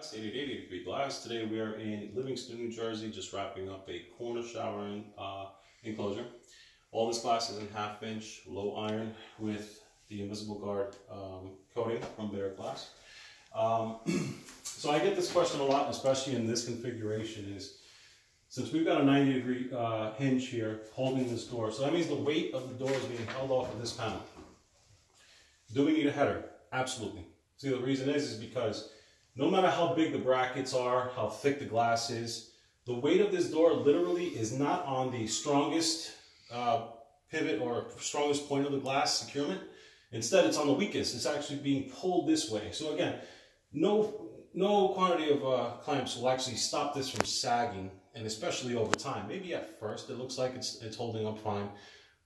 8883 Glass. Today we are in Livingston, New Jersey, just wrapping up a corner shower enclosure. All this glass is in 1/2 inch low iron with the invisible guard coating from Bear Glass. So I get this question a lot, especially in this configuration, is since we've got a 90-degree hinge here holding this door, so that means the weight of the door is being held off of this panel. Do we need a header? Absolutely. See, the reason is because no matter how big the brackets are, how thick the glass is, the weight of this door literally is not on the strongest pivot or strongest point of the glass securement. Instead, it's on the weakest. It's actually being pulled this way. So again, no quantity of clamps will actually stop this from sagging, and especially over time. Maybe at first it looks like it's holding up fine,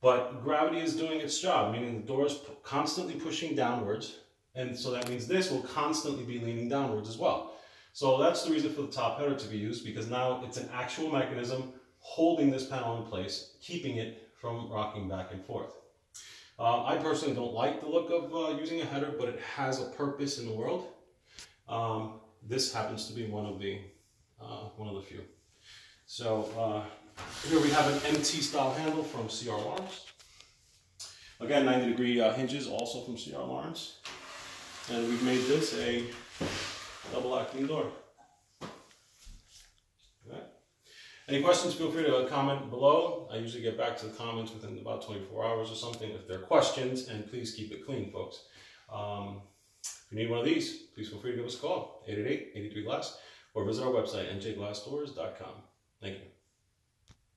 but gravity is doing its job, meaning the door is constantly pushing downwards. And so that means this will constantly be leaning downwards as well. So that's the reason for the top header to be used, because now it's an actual mechanism holding this panel in place, keeping it from rocking back and forth. I personally don't like the look of using a header, but it has a purpose in the world. This happens to be one of the few. So here we have an MT style handle from C.R. Lawrence. Again, 90-degree hinges, also from C.R. Lawrence. And we've made this a double acting door. Okay. Any questions, feel free to comment below. I usually get back to the comments within about 24 hours or something if there are questions, and please keep it clean, folks. If you need one of these, please feel free to give us a call, 888-83-GLASS, or visit our website, njglassdoors.com. Thank you.